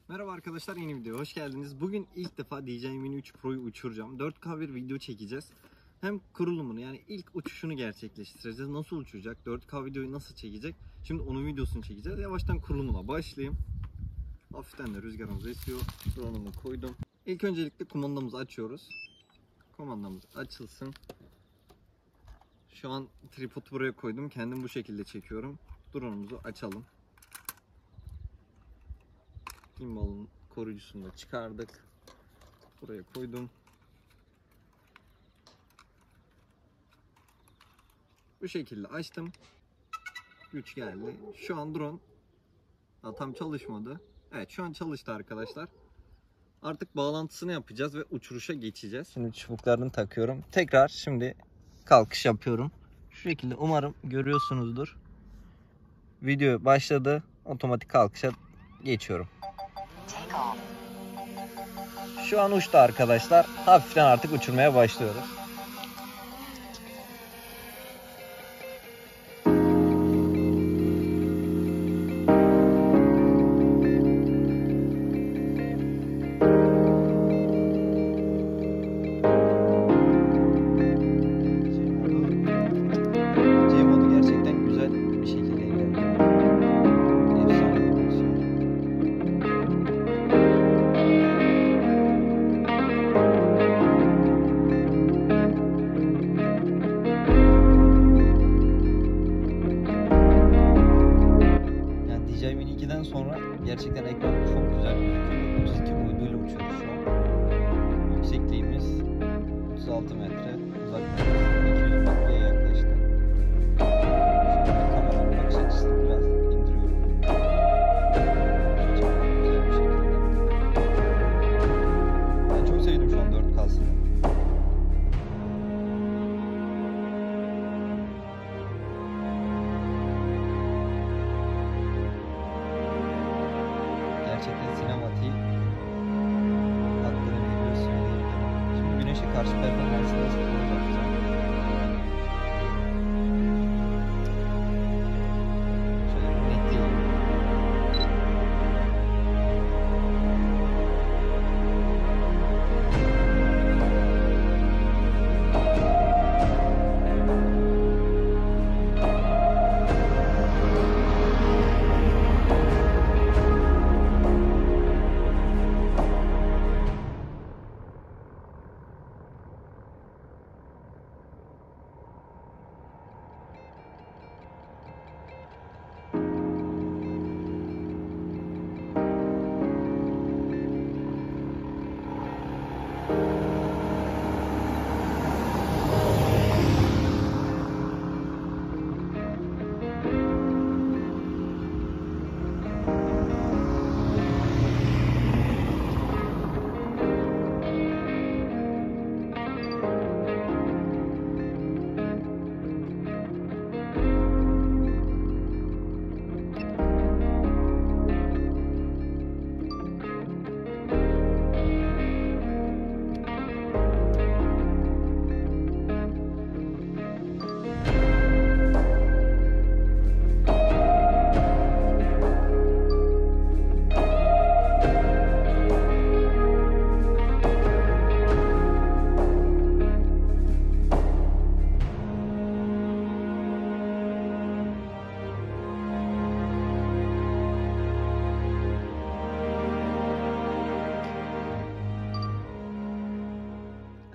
Merhaba arkadaşlar, yeni videoya hoş geldiniz. Bugün ilk defa DJI Mini 3 Pro'yu uçuracağım. 4K bir video çekeceğiz. Hem kurulumunu, yani ilk uçuşunu gerçekleştireceğiz. Nasıl uçacak, 4K videoyu nasıl çekecek? Şimdi onun videosunu çekeceğiz. Yavaştan kurulumuna başlayayım. Hafiften de rüzgarımız esiyor. Drone'umu koydum. İlk öncelikle kumandamızı açıyoruz. Kumandamız açılsın. Şu an tripodu buraya koydum. Kendim bu şekilde çekiyorum. Drone'umuzu açalım. Gimbal'ın koruyucusunu da çıkardık. Buraya koydum. Bu şekilde açtım. Güç geldi. Şu an drone tam çalışmadı. Evet, şu an çalıştı arkadaşlar. Artık bağlantısını yapacağız ve uçuruşa geçeceğiz. Şimdi çubuklarını takıyorum. Tekrar şimdi kalkış yapıyorum. Şu şekilde, umarım görüyorsunuzdur. Video başladı. Otomatik kalkışa geçiyorum. Şu an uçtu arkadaşlar. Hafiften artık uçurmaya başlıyoruz. C-modu gerçekten güzel bir şekilde ilerliyor. Efsane bir pozisyon. DJI Mini 2'den sonra gerçekten ekran çok güzel gözüküyor. 32 boyutuyla uçuyoruz şu an. Yüksekliğimiz 36 metre, uzaklığı 200 metreye yaklaştı. Şimdi kameranın bakış açısını biraz indiriyorum. Çok güzel bir şekilde. Ben çok sevdim şu an 4K'sını. Gerçekten sinematiği hakkını veriyor söyleyebilirim. Şimdi güneşe karşı performansı nasıl olur bakacağım. Şöyle bir netleyelim.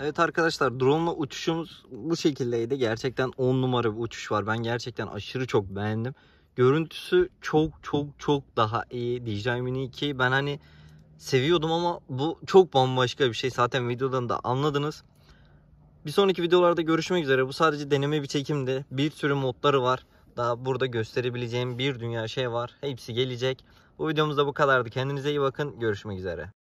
Evet arkadaşlar, drone'la uçuşumuz bu şekildeydi. Gerçekten 10 numara bir uçuş var. Ben gerçekten aşırı çok beğendim. Görüntüsü çok daha iyi. DJI Mini 2 ben hani seviyordum ama bu çok bambaşka bir şey. Zaten videodan da anladınız. Bir sonraki videolarda görüşmek üzere. Bu sadece deneme bir çekimdi. Bir sürü modları var. Daha burada gösterebileceğim bir dünya şey var. Hepsi gelecek. Bu videomuz da bu kadardı. Kendinize iyi bakın. Görüşmek üzere.